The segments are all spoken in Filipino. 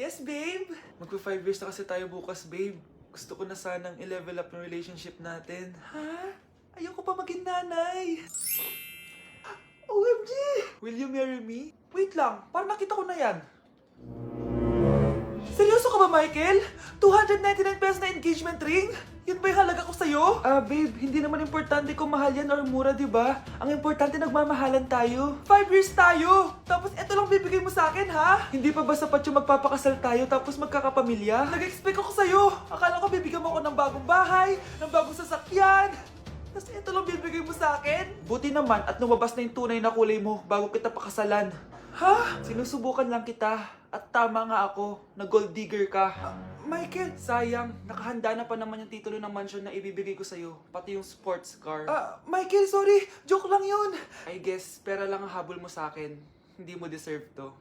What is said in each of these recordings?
Yes, babe! Magpa 5 years na kasi tayo bukas, babe. Gusto ko na sanang i-level up yung relationship natin. Ha? Ayoko pa maging nanay. OMG! Will you marry me? Wait lang, parang nakita ko na yan. Seryoso ka ba, Michael? 299 pesos na engagement ring? Yun ba yung halaga ko sa'yo? Babe, hindi naman importante kung mahal yan or mura, di ba? Ang importante, nagmamahalan tayo. 5 years tayo! Tapos eto lang bibigay mo sa akin, ha? Hindi pa ba sapat yung magpapakasal tayo tapos magkakapamilya? Nag-expect ako sa'yo! Akala ko bibigyan mo ako ng bagong bahay, ng bagong sasakyan. Tapos ito lang bibigay mo sa akin? Buti naman at lumabas na yung tunay na kulay mo bago kita pakasalan. Ha? Sinusubukan lang kita. At tama nga ako, na gold digger ka. Michael, sayang. Nakahanda na pa naman yung titulo ng mansion na ibibigay ko sa'yo. Pati yung sports car. Michael, sorry. Joke lang yun. I guess, pera lang ang habol mo sa akin. Hindi mo deserve to.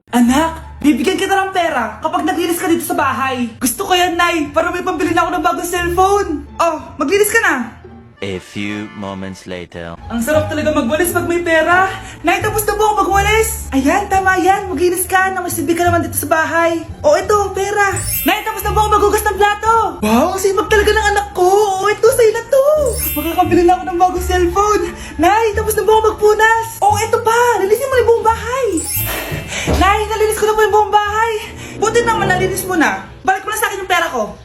Anak, bibigyan kita ng pera kapag naglinis ka dito sa bahay. Gusto ko yan, Nay, para may pambili na ako ng bagong cellphone. Oh, maglinis ka na. A few moments later. Ang sarap talaga magwalis pag may pera. Nay, tapos na po ako magwalis. Ayan, tama yan. Maglinis ka na masilbi ka naman dito sa bahay. O, ito, pera. Nay, tapos na po ako maghugas ng plato. Wow, sipag talaga ng anak ko. O, ito, sa'yo na to. Makakabili na ako ng bagong cellphone. Nay, tapos na po ako magpunas. O, ito pa. Linisin mo na yung buong bahay. Nay, nalinis ko na po yung buong bahay. Buti naman nalinis mo na. Balik mo na sa akin yung pera ko.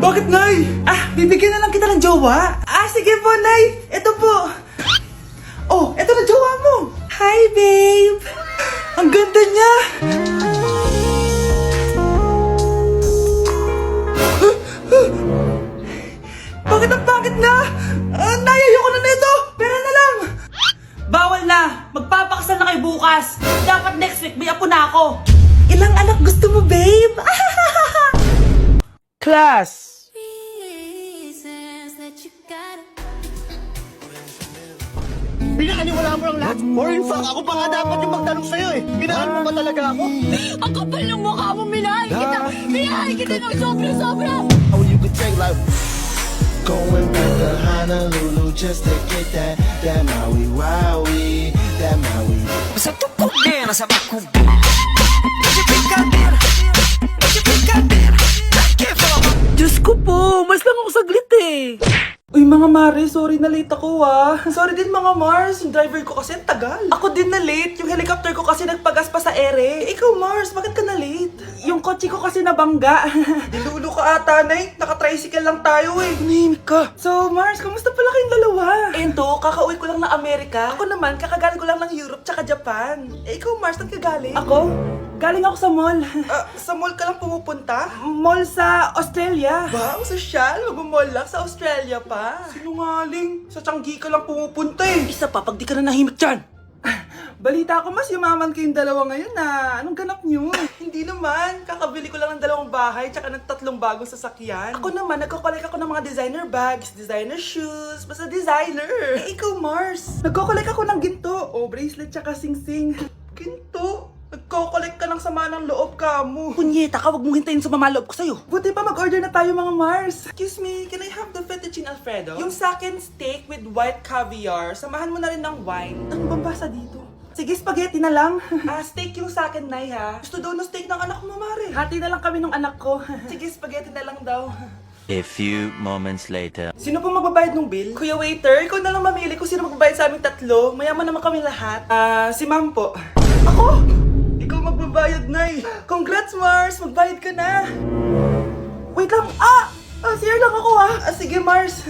Bakit, Nay? Bibigyan na lang kita ng jowa. Sige po, Nay. Ito po. Oh, ito na jowa mo. Hi, babe. Ang ganda niya. Bakit ang pangit na? Nay, ayoko na nito. Pera na lang. Bawal na. Magpapakasal na kayo bukas. Dapat next week may apo na ako. Ilang anak gusto mo, babe? Class! Pinakaniwala mo lang lahat. Or in fact, ako pa nga dapat yung magtanong sa'yo eh. Minahal mo ba talaga ako? Ang kapal ng mukha mo, minahal kita! Minahal kita ng sobra-sobra! Oh, you could take like... Going back to Honolulu just to get that Maui Wowie, that Maui. Sa tukod niya, nasa bakog. Diyos ko po, mas lang ako saglit eh. Uy mga Mare, sorry na late ako Sorry din mga Mars, yung driver ko kasi ang tagal. Ako din na late, yung helicopter ko kasi nagpagas pa sa ere. Ikaw Mars, bakit ka na late? Yung kotse ko kasi nabangga. Dilulo ka ata, Nay. Naka-tricycle lang tayo eh. Nahimik ka. So Mars, kamusta pala kayong dalawa? Ento, kakauwi ko lang ng Amerika. Ako naman, kakagaling ko lang ng Europe tsaka Japan. Ikaw Mars, saan ka galing? Ako? Galing ako sa mall. Sa mall ka lang pumupunta? Mall sa Australia. Wow, sosyal. Mag-mall lang sa Australia pa. Sinungaling. Sa Changi ka lang pumupunta eh. Isa pa, pag di ka na nahimik dyan. Balita ko mas yumaman kayong dalawa ngayon na. Anong ganap nyo? Hindi naman. Kakabili ko lang ng 2 bahay tsaka ng 3 bagong sasakyan. Ako naman, nagko-collect ako ng mga designer bags, designer shoes, basta designer. Ikaw Mars. Nagko-collect ako ng ginto. O, bracelet tsaka sing-sing. Ginto? Nagko-collect ka ng sama ng loob ka mo. Punyeta ka, wag mong hintayin sa mamaloob ko sa'yo. Buti pa mag-order na tayo mga Mars. Excuse me, can I have the fettuccine Alfredo? Yung sa akin steak with white caviar. Samahan mo na rin ng wine. Ano bang basa dito? Sige, spaghetti na lang. Steak yung sa akin, Nay, ha? Gusto daw ng steak ng anak mo, Mare. Hati na lang kami ng anak ko. Sige, spaghetti na lang daw. A few moments later. Sino po magbabayad ng bill? Kuya waiter, ikaw na lang mamili kung sino magbabayad sa aming 3. Mayaman naman kami lahat. Si Ma'am po. Ako? Ikaw magbabayad, Nay. Congrats, Mars. Magbayad ka na. Wait lang. CR lang ako, sige, Mars.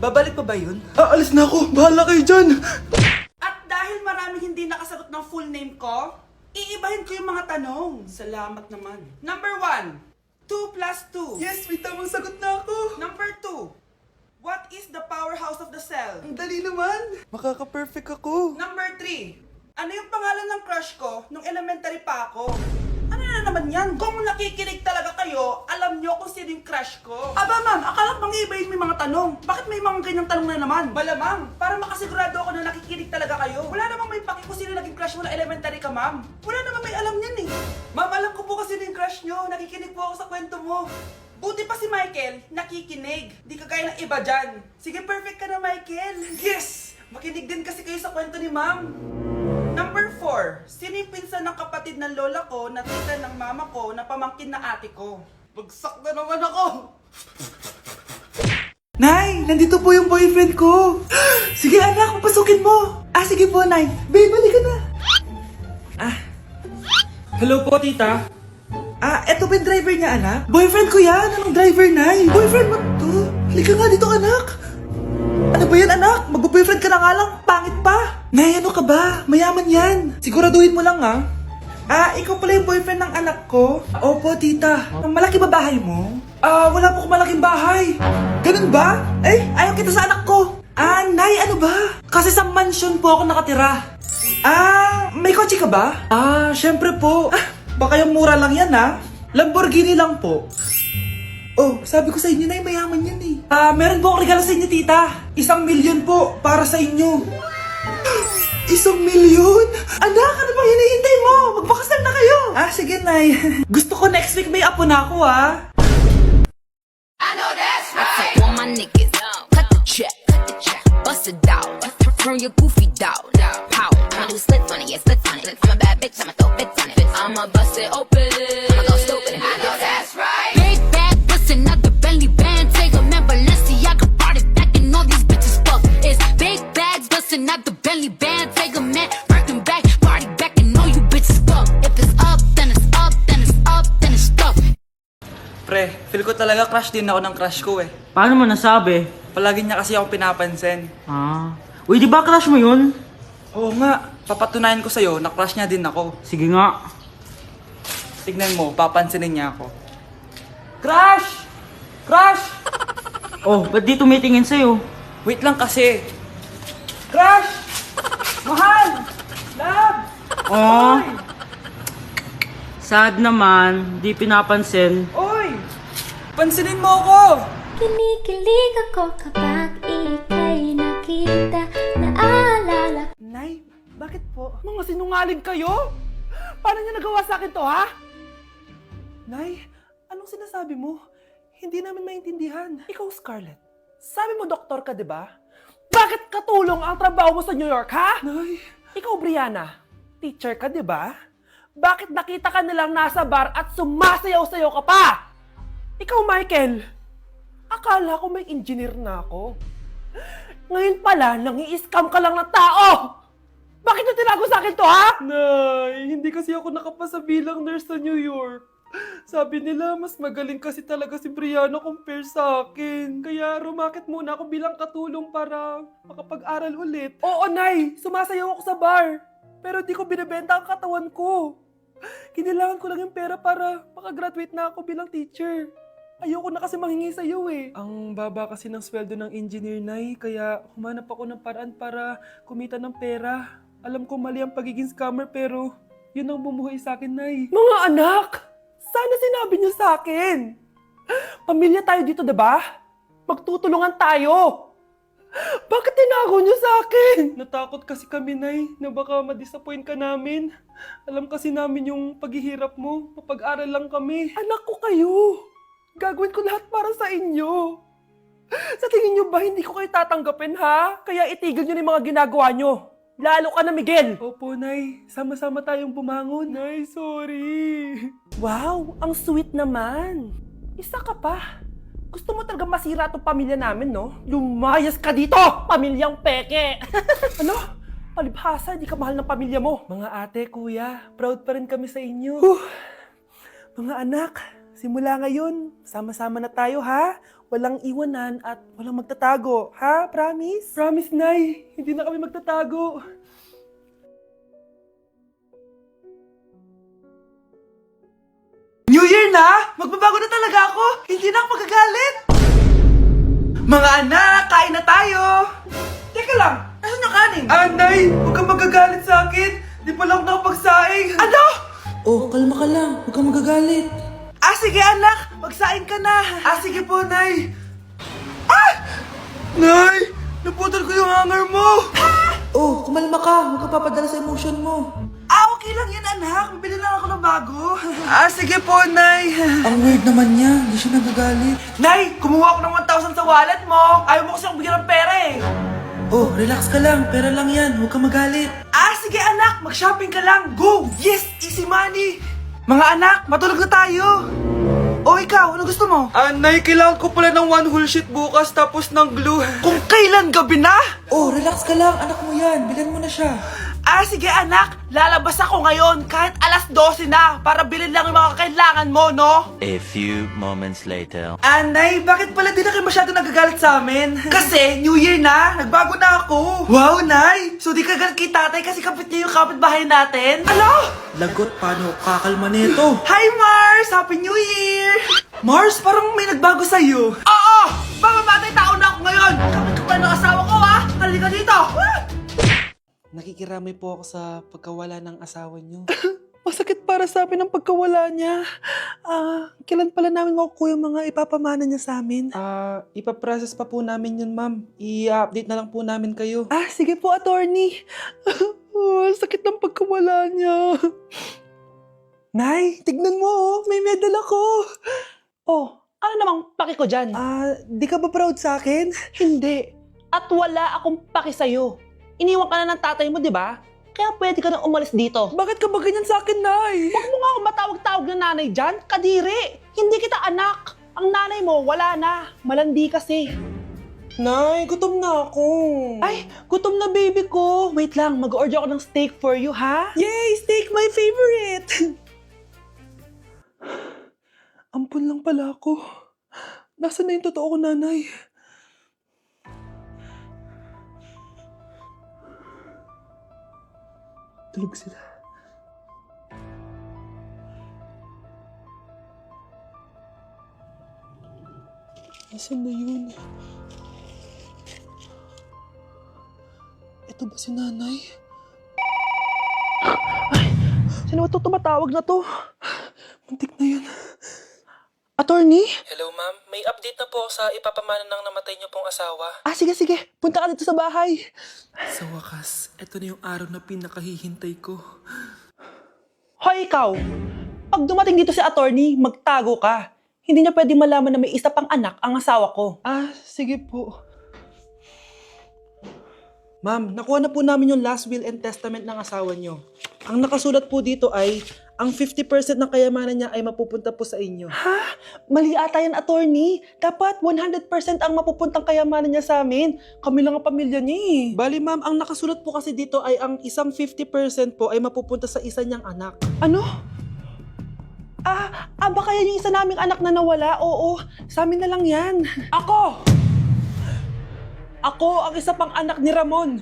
Babalik pa ba yun? Alis na ako. Bahala kayo dyan. At dahil maraming hindi nakasagot ng full name ko, iibahin ko yung mga tanong. Salamat naman. Number 1. 2 plus 2. Yes, may tamang sagot na ako. Number 2. What is the powerhouse of the cell? Ang dali naman. Makaka-perfect ako. Number 3. Ano yung pangalan ng crush ko nung elementary pa ako? Ano na naman yan? Kung nakikinig talaga kayo, alam nyo kung sino yung crush ko. Aba ma'am, akala mang ibahin may mga tanong. Bakit may mga ganyang tanong na naman? Malamang, para makasigurado ako na nakikinig talaga kayo. Wala namang may paki kung sino naging crush mo na elementary ka ma'am. Wala namang may alam yan eh. Ma'am, alam ko po kasi sino yung crush nyo. Nakikinig po ako sa kwento mo. Buti pa si Michael, nakikinig. Di kagaya ng iba dyan. Sige, perfect ka na Michael. Yes! Makinig din kasi kayo sa kwento ni ma'am. Number 4. Sino yung pinsan ng kapatid ng lola ko na tita ng mama ko na pamangkin na ate ko? Bagsak na naman ako! Nay, nandito po yung boyfriend ko. Sige anak, papasukin mo. Sige po, Nay. Babe, balik ka na. Hello po, tita. Eto ba yung driver niya, anak? Boyfriend ko yan. Anong driver, Nay? Boyfriend mo to? Halika nga dito, anak. Ano ba yan, anak? Mag-boyfriend ka na nga lang. Pangit pa. Nay, ano ka ba? Mayaman yan. Siguraduhin mo lang, ha? Ikaw pala yung boyfriend ng anak ko? Opo, tita. Malaki ba bahay mo? Wala po akong malaking bahay. Ganun ba? Ayaw kita sa anak ko. Nay, ano ba? Kasi sa mansion po ako nakatira. May kotse ka ba? Syempre po. Baka yung mura lang yan, ha? Lamborghini lang po. Oh, sabi ko sa inyo na mayaman yan eh. Meron po akong regalo sa inyo, tita. 1,000,000 po para sa inyo. 1,000,000? Anak, ano bang hinihintay mo? Magpakasal na kayo. Sige, Nay. Gusto ko next week may apo na ako, ha? All my niggas, cut the check, bust it down, turn your goofy down, pow. I'ma do splits on it, yeah, splits on it. I'm a bad bitch, I'ma throw bits on it. I'ma bust it open, I'ma go stupid. I know that's right. Big bag, bustin' out the belly band, take a man, Balenciaga brought it back, and all these bitches fuck. It's big bags, bustin' out the belly band, take a man, Birkin back, party back, and all you bitches fuck. If it's up, then it's up, then it's up, then it's stuck. Pre, feel ko talaga crush din ako ng crush ko eh. Paano mo nasabi? Palagi niya kasi ako pinapansin. Uy, di ba crush mo yun? Oo nga, papatunayan ko sa'yo na crush niya din ako. Sige nga. Tignan mo, papansinin niya ako. Crush! Crush! Oh, ba't di tumitingin sa'yo? Wait lang kasi. Crush! Mahal! Love! Oh, sad naman, di pinapansin. Oy! Pansinin mo ako! Kinikilig ako kapag ika'y nakita. Naalala. Nay, bakit po? Mga sinungaling kayo? Paano niyo nagawa sa akin to, ha? Nay, anong sinasabi mo? Hindi namin maintindihan. Ikaw, Scarlett. Sabi mo doktor ka, di ba? Bakit katulong ang trabaho mo sa New York, ha? Nay. Ikaw, Brianna. Teacher ka, di ba? Bakit nakita ka nilang nasa bar at sumasayaw-sayaw ka pa? Ikaw, Michael. Akala ko may engineer na ako. Ngayon pala, nangi-scam ka lang ng tao! Bakit nyo tinago sa akin to, ha? Nay, hindi kasi ako nakapasa bilang nurse sa New York. Sabi nila, mas magaling kasi talaga si Brianna compare sa akin. Kaya rumakit muna ako bilang katulong para makapag-aral ulit. Oo, Nay, sumasayaw ako sa bar. Pero di ko binibenta ang katawan ko. Kailangan ko lang yung pera para makagraduate na ako bilang teacher. Ayoko na kasi manghingi sa'yo eh. Ang baba kasi ng sweldo ng engineer, Nay, kaya humanap ako ng paraan para kumita ng pera. Alam ko mali ang pagiging scammer pero yun ang bumuhay sa akin, Nay. Mga anak! Sana sinabi niyo sa akin! Pamilya tayo dito, diba? Magtutulungan tayo! Bakit tinago niyo sa akin? Natakot kasi kami, Nay, na baka ma-disappoint ka namin. Alam kasi namin yung paghihirap mo. Mapag-aral lang kami. Anak ko kayo! Gagawin ko lahat para sa inyo. Sa tingin nyo ba hindi ko kayo tatanggapin, ha? Kaya itigil nyo na yung mga ginagawa nyo. Lalo ka na, Miguel. Opo, Nay. Sama-sama tayong bumangon. Nay, sorry. Wow, ang sweet naman. Isa ka pa. Gusto mo talaga masira itong pamilya namin, no? Lumayas ka dito, pamilyang peke. Ano? Palibhasa, di ka mahal ng pamilya mo. Mga ate, kuya, proud pa rin kami sa inyo. Mga anak, simula ngayon, sama-sama na tayo, ha? Walang iwanan at walang magtatago, ha? Promise? Promise, Nay. Hindi na kami magtatago. New Year na! Magbabago na talaga ako! Hindi na ako magagalit! Mga anak, kain na tayo! Teka lang, nasan yung kanin? Nay, huwag kang magagalit sa akin! Di pa lang nakapagsaing! Ano? Oh, kalma ka lang. Huwag kang magagalit. Sige anak! Magsaing ka na! Sige po, Nay! Nay! Naputol ko yung hanger mo! Oh, kumalma ka. Huwag ka papadala sa emotion mo. Okay lang yan, anak. Bibili lang ako ng bago. Sige po, Nay. Ang weird naman niya. Hindi siya nagagalit. Nay, kumuha ako ng 1,000 sa wallet mo. Ayaw mo kasi akong bigyan ng pera eh. Oh, relax ka lang. Pera lang yan. Huwag ka magalit. Sige, anak. anak, mag-shopping ka lang. Go! Yes, easy money. Mga anak, matulog na tayo. O ikaw, ano gusto mo? Nay, kailangan ko pala ng 1 whole sheet bukas tapos ng glue. Kung kailan gabi na? Oh, relax ka lang. Anak mo yan. Bilan mo na siya. Sige anak. Lalabas ako ngayon kahit alas 12 na para bilhin lang yung mga kailangan mo, no? A few moments later. Nay, bakit pala di na kayo masyado nagagalit sa amin? Kasi, New Year na, nagbago na ako. Wow, Nay! So di ka galit kay tatay kasi kapit niya yung kapitbahay natin? Ano? Lagot, paano kakalma nito? Hi, Mars! Happy New Year! Mars, parang may nagbago sa'yo. Oo! Mamamatay tao na ako ngayon! Kapit ko pa ng asawa ko, ha? Halika dito! Nakikiramay po ako sa pagkawala ng asawa niyo. Masakit para sa amin ang pagkawala niya. Kailan pala namin makukuha yung mga ipapamana niya sa amin? Ipaprocess pa po namin yun, ma'am. I-update na lang po namin kayo. Sige po, attorney. Sakit ng pagkawala niya. Nay, tignan mo, may medal ako. Ano namang paki ko dyan? Di ka ba proud sa akin? Hindi. At wala akong paki sa'yo. Iniwan ka na ng tatay mo, di ba? Kaya pwede ka na umalis dito. Bakit ka ba ganyan sa akin, Nay? Huwag mo nga akong matawag-tawag na nanay dyan. Kadiri. Hindi kita anak. Ang nanay mo, wala na. Malandi kasi. Nay, gutom na ako. Ay, gutom na baby ko. Wait lang, mag-order ako ng steak for you, ha? Yay, steak, my favorite. Ampun lang pala ako. Nasaan na yung totoo ko, Nanay? Tulog sila. Nasaan na yun? Ito ba si Nanay? Sino ba ito tumatawag na to? Muntik na yun. Attorney? Hello, ma'am. May update na po sa ipapamana ng namatay niyo pong asawa. Sige. Punta ka dito sa bahay. Sa wakas, ito na yung araw na pinakahihintay ko. Hoy, ikaw! Pag dumating dito si attorney, magtago ka. Hindi niya pwede malaman na may isa pang anak ang asawa ko. Sige po. Ma'am, nakuha na po namin yung last will and testament ng asawa niyo. Ang nakasulat po dito ay, ang 50% ng kayamanan niya ay mapupunta po sa inyo. Mali ata yan, attorney. Dapat 100% ang mapupuntang kayamanan niya sa amin. Kami lang ang pamilya niya eh. Bali ma'am, ang nakasulat po kasi dito ay ang isang 50% po ay mapupunta sa isa niyang anak. Ano? Baka yan yung isa naming anak na nawala? Oo, sa amin na lang yan. Ako ang isa pang anak ni Ramon.